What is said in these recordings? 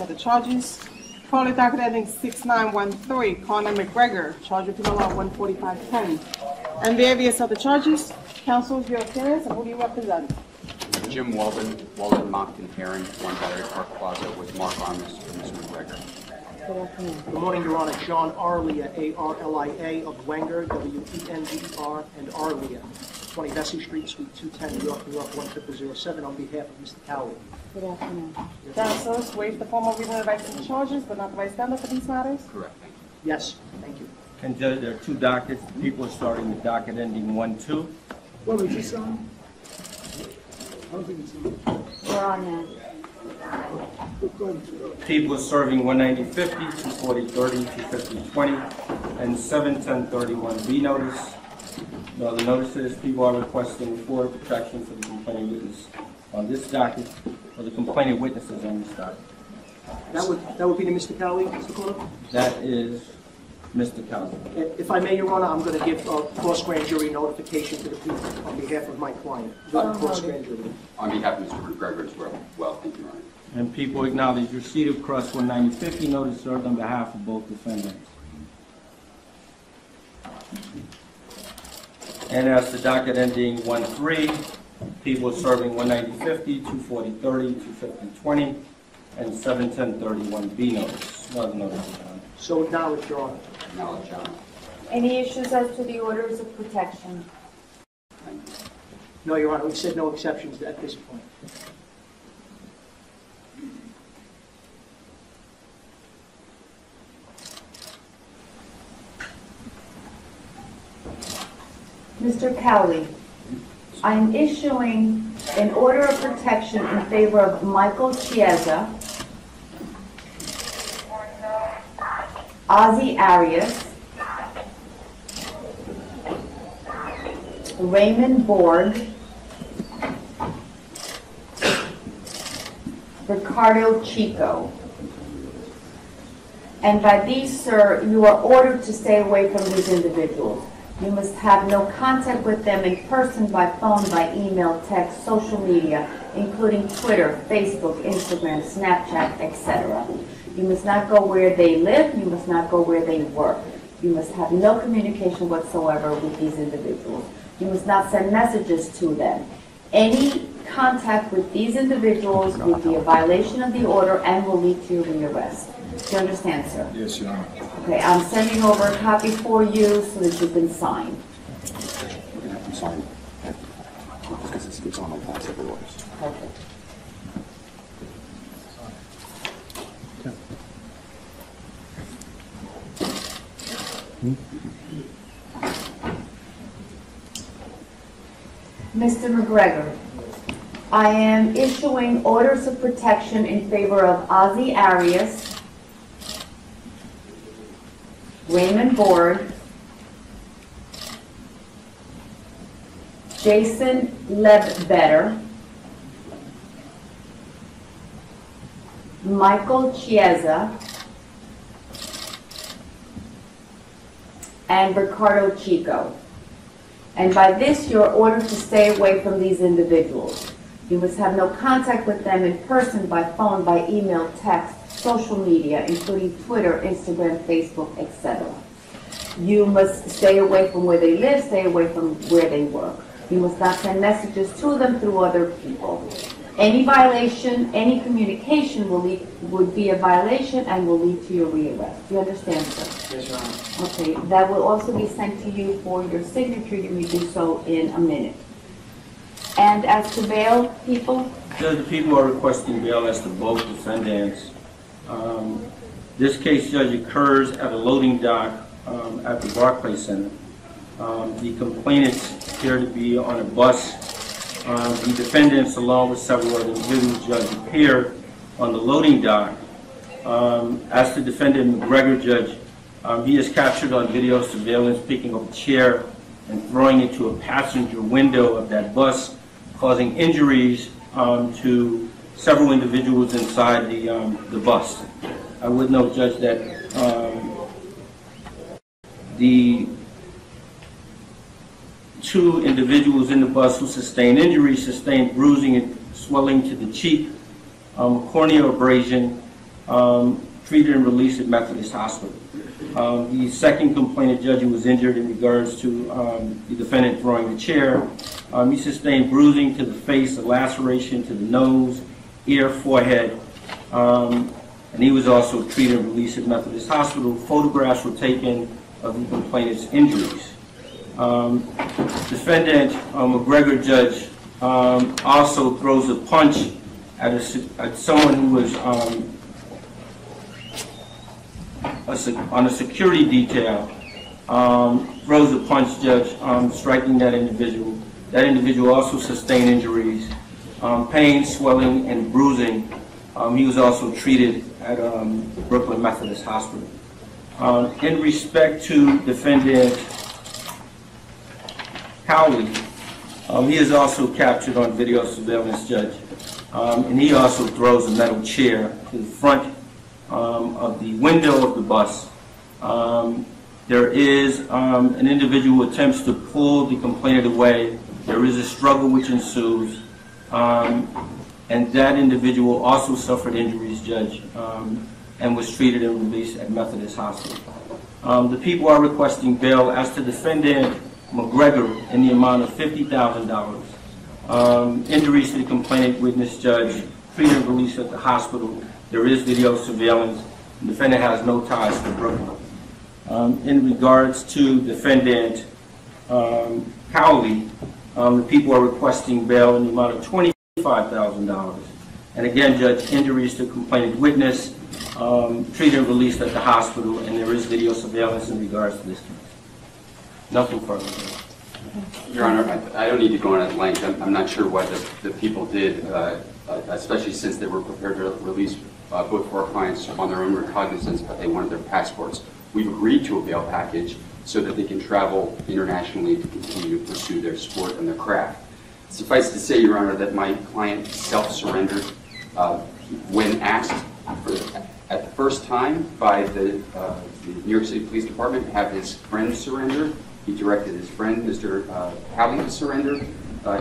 The charges, calling docket ending 6913, Conor McGregor, charged with penal law 14510. And various other charges. Counsel, your appearance, and who do you represent? Jim Walden, Moncton Heron, 1 Battery Park Plaza, with Mark Armis for Mr. McGregor. Good afternoon. Good morning, Your Honor. John Arlia, A-R-L-I-A, of Wenger, W-E-N-G-E-R, and Arlia, 20 Vesey Street, Suite 210, New York, New York, 10007, on behalf of Mr. Cowley. Good afternoon. Counsel, waive the formal reading of the rights and charges, but not the right standard for these matters? Correct, thank you. Yes, thank you. And Judge, there are 2 dockets. People are starting the docket ending 1-2. Well, is this on? I don't think it's on. We're on now. People are serving 190-50, 240-30, 250-20, and 710-31B notice. No other notices. People are requesting for protection for the complaining witness on this docket, or the complaining witnesses on this docket. That would be to Mr. Cowley, Mr. Conor? That is Mr. Cowley. If I may, Your Honor, I'm going to give a cross-grand jury notification to the people on behalf of my client. Cross-grand jury. On behalf of Mr. McGregor as well, thank you, Your Honor. And people acknowledge receipt of cross 190-50 notice served on behalf of both defendants. And as the docket ending 1-3, people serving 190-50, 240-30, 250-20, and 710-31B notice. No other notices, Your Honor. So acknowledge, Your Honor. Acknowledge, Your Honor. Any issues as to the orders of protection? Thank you. No, Your Honor, we said no exceptions at this point. Mr. Cowley, I am issuing an order of protection in favor of Michael Chiesa, Ozzie Arias, Raymond Borg, Ricardo Chico. And by these, sir, you are ordered to stay away from these individuals. You must have no contact with them in person, by phone, by email, text, social media, including Twitter, Facebook, Instagram, Snapchat, etc. You must not go where they live. You must not go where they work. You must have no communication whatsoever with these individuals. You must not send messages to them. Any contact with these individuals would be a violation of the order and will lead to your rearrest. Do you understand, sir? Yes, Your Honor. Okay, I'm sending over a copy for you so that you can sign. We're going to have to sign because it's on my class of orders. Okay. Mr. McGregor, I am issuing orders of protection in favor of Ozzie Arias, Raymond Borg, Jason Ledbetter, Michael Chiesa, and Ricardo Chico. And by this, you're ordered to stay away from these individuals. You must have no contact with them in person, by phone, by email, text, social media, including Twitter, Instagram, Facebook, etc. You must stay away from where they live, stay away from where they work. You must not send messages to them through other people. Any violation, any communication would be a violation and will lead to your rearrest. Do you understand, sir? Yes, Your Honor. Okay, that will also be sent to you for your signature. You may do so in a minute. And as to bail, people? Judge, the people are requesting bail as to both defendants. This case, Judge, occurs at a loading dock at the Barclays Center. The complainants appear to be on a bus. The defendants, along with several other individuals, Judge, appear on the loading dock. As to defendant McGregor, Judge, he is captured on video surveillance picking up a chair and throwing it to a passenger window of that bus, causing injuries to several individuals inside the bus. I would note, Judge, that the 2 individuals in the bus who sustained injuries sustained bruising and swelling to the cheek, corneal abrasion, treated and released at Methodist Hospital. The second complainant, Judge, who was injured in regards to the defendant throwing the chair, he sustained bruising to the face, a laceration to the nose, ear, forehead, and he was also treated and released at Methodist Hospital. Photographs were taken of the complainant's injuries. Defendant McGregor, Judge, also throws a punch at someone who was on a security detail, throws a punch, Judge, striking that individual. That individual also sustained injuries, pain, swelling, and bruising. He was also treated at Brooklyn Methodist Hospital. In respect to defendant Cowley, he is also captured on video surveillance, Judge, and he also throws a metal chair to the front of the window of the bus. There is an individual who attempts to pull the complainant away. There is a struggle which ensues, and that individual also suffered injuries, Judge, and was treated and released at Methodist Hospital. The people are requesting bail as to defendant McGregor in the amount of $50,000. Injuries to the complainant witness, Judge, treated and released at the hospital. There is video surveillance. The defendant has no ties to Brooklyn. In regards to defendant Cowley, the people are requesting bail in the amount of $25,000. And again, Judge, injuries to complainant witness, treated and released at the hospital, and there is video surveillance in regards to this case. Nothing further. Your Honor, I don't need to go on at length. I'm not sure what the people did, especially since they were prepared to release both of our clients on their own recognizance, but they wanted their passports. We've agreed to a bail package so that they can travel internationally to continue to pursue their sport and their craft. Suffice to say, Your Honor, that my client self-surrendered when asked at the first time by the New York City Police Department to have his friend surrender. He directed his friend, Mr. Cowley, to surrender.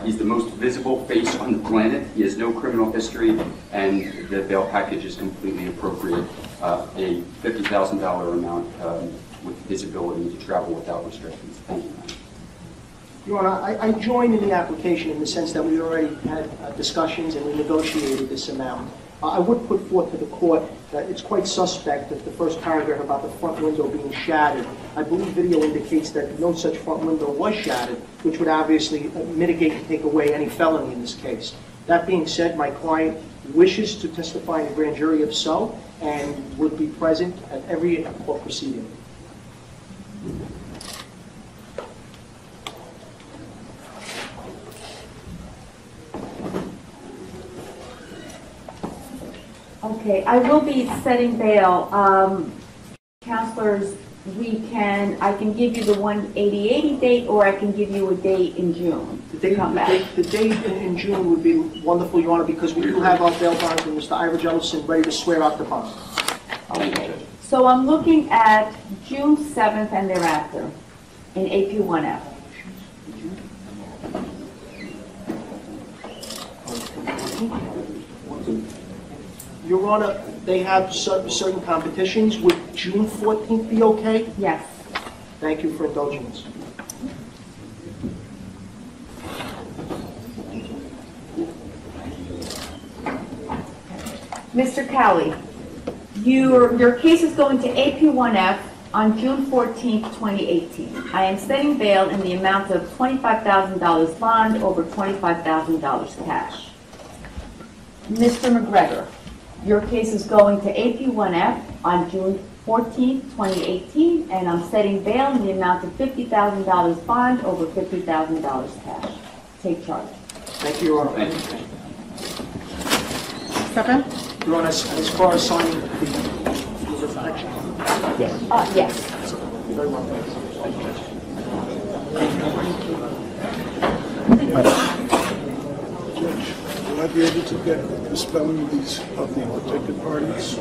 He's the most visible face on the planet. He has no criminal history, and the bail package is completely appropriate. A $50,000 amount with his ability to travel without restrictions. Thank you. Your Honor, I joined in the application in the sense that we already had discussions and we negotiated this amount. I would put forth to the court that it's quite suspect that the first paragraph about the front window being shattered. I believe video indicates that no such front window was shattered, which would obviously mitigate and take away any felony in this case. That being said, my client wishes to testify in the grand jury if so, and would be present at every court proceeding. Okay, I will be setting bail. Counselors, I can give you the 180 date, or I can give you a date in June. The date in June would be wonderful, Your Honor, because we do have our bail bonds and Mr. Ira Jellison ready to swear out the bond. Okay, so I'm looking at June 7th and thereafter in AP1F. Your Honor, they have certain competitions. Would June 14th be okay? Yes. Thank you for indulging us. Mr. Cowley, your case is going to AP1F on June 14th, 2018. I am setting bail in the amount of $25,000 bond over $25,000 cash. Mr. McGregor, your case is going to AP1F on June 14th, 2018, and I'm setting bail in the amount of $50,000 bond over $50,000 cash. Take charge. Thank you, Your Honor. Thank you. Step in. Your Honor, as far as signing the protection. Yes. Yes. Very well. Will I be able to get the spelling of the protected parties?